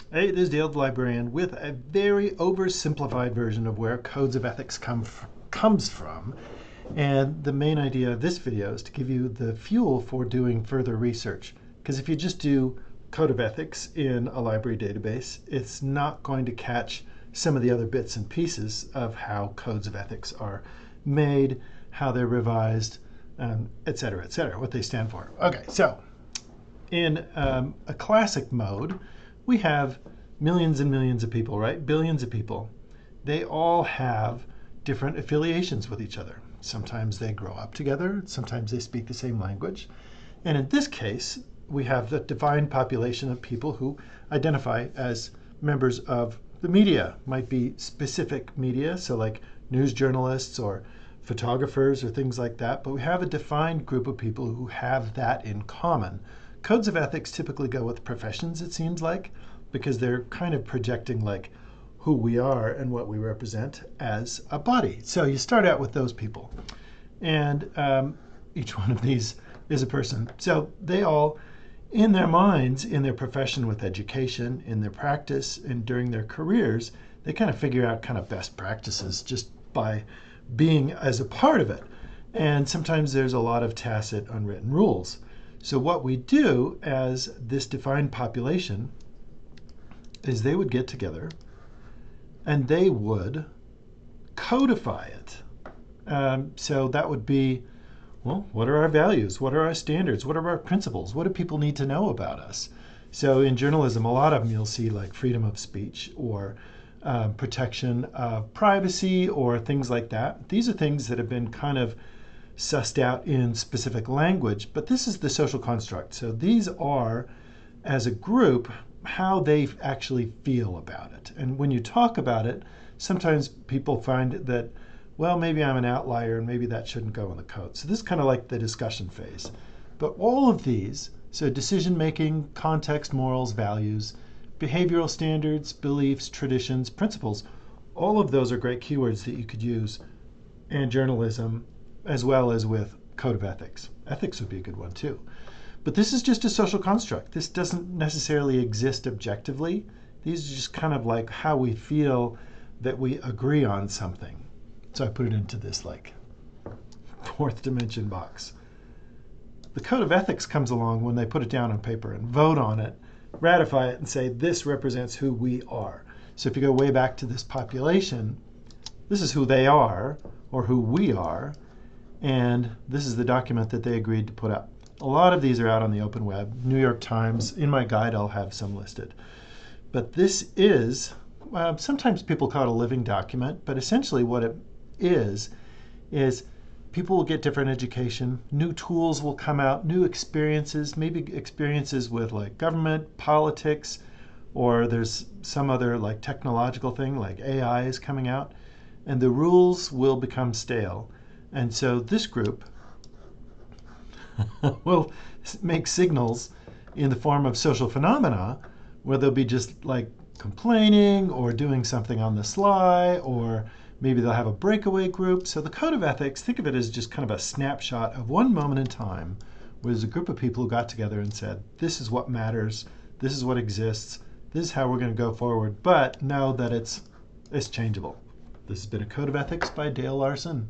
Hey, this is Dale the Librarian with a very oversimplified version of where codes of ethics comes from. And the main idea of this video is to give you the fuel for doing further research. Because if you just do code of ethics in a library database, it's not going to catch some of the other bits and pieces of how codes of ethics are made, how they're revised, et cetera, what they stand for. Okay, so in a classic mode, we have millions and millions of people, right? Billions of people. They all have different affiliations with each other. Sometimes they grow up together, sometimes they speak the same language. And in this case, we have the defined population of people who identify as members of the media. Might be specific media, so like news journalists or photographers or things like that, but we have a defined group of people who have that in common. Codes of ethics typically go with professions, it seems like, because they're kind of projecting like who we are and what we represent as a body. So you start out with those people. And each one of these is a person. So they all, in their minds, in their profession with education, in their practice, and during their careers, they kind of figure out kind of best practices just by being as a part of it. And sometimes there's a lot of tacit, unwritten rules. So what we do as this defined population is they would get together and they would codify it. So that would be, well, what are our values? What are our standards? What are our principles? What do people need to know about us? So in journalism, a lot of them you'll see like freedom of speech or protection of privacy or things like that. These are things that have been kind of sussed out in specific language, but this is the social construct. So these are, as a group, how they actually feel about it. And when you talk about it, sometimes people find that, well, maybe I'm an outlier and maybe that shouldn't go in the code. So this is kind of like the discussion phase. But all of these, so decision-making, context, morals, values, behavioral standards, beliefs, traditions, principles, all of those are great keywords that you could use in journalism as well as with code of ethics. Ethics would be a good one too. But this is just a social construct. This doesn't necessarily exist objectively. These are just kind of like how we feel that we agree on something. So I put it into this like fourth dimension box. The code of ethics comes along when they put it down on paper and vote on it, ratify it, and say this represents who we are. So if you go way back to this population, this is who they are or who we are, and this is the document that they agreed to put up. A lot of these are out on the open web. New York Times, in my guide I'll have some listed. But this is, sometimes people call it a living document, but essentially what it is people will get different education, new tools will come out, new experiences, maybe experiences with like government, politics, or there's some other like technological thing like AI is coming out, and the rules will become stale. And so this group will make signals in the form of social phenomena where they'll be just like complaining or doing something on the sly, or maybe they'll have a breakaway group. So the code of ethics, think of it as just kind of a snapshot of one moment in time where there's a group of people who got together and said, this is what matters, this is what exists, this is how we're going to go forward, but know that it's changeable. This has been a Code of Ethics by Dale Larson.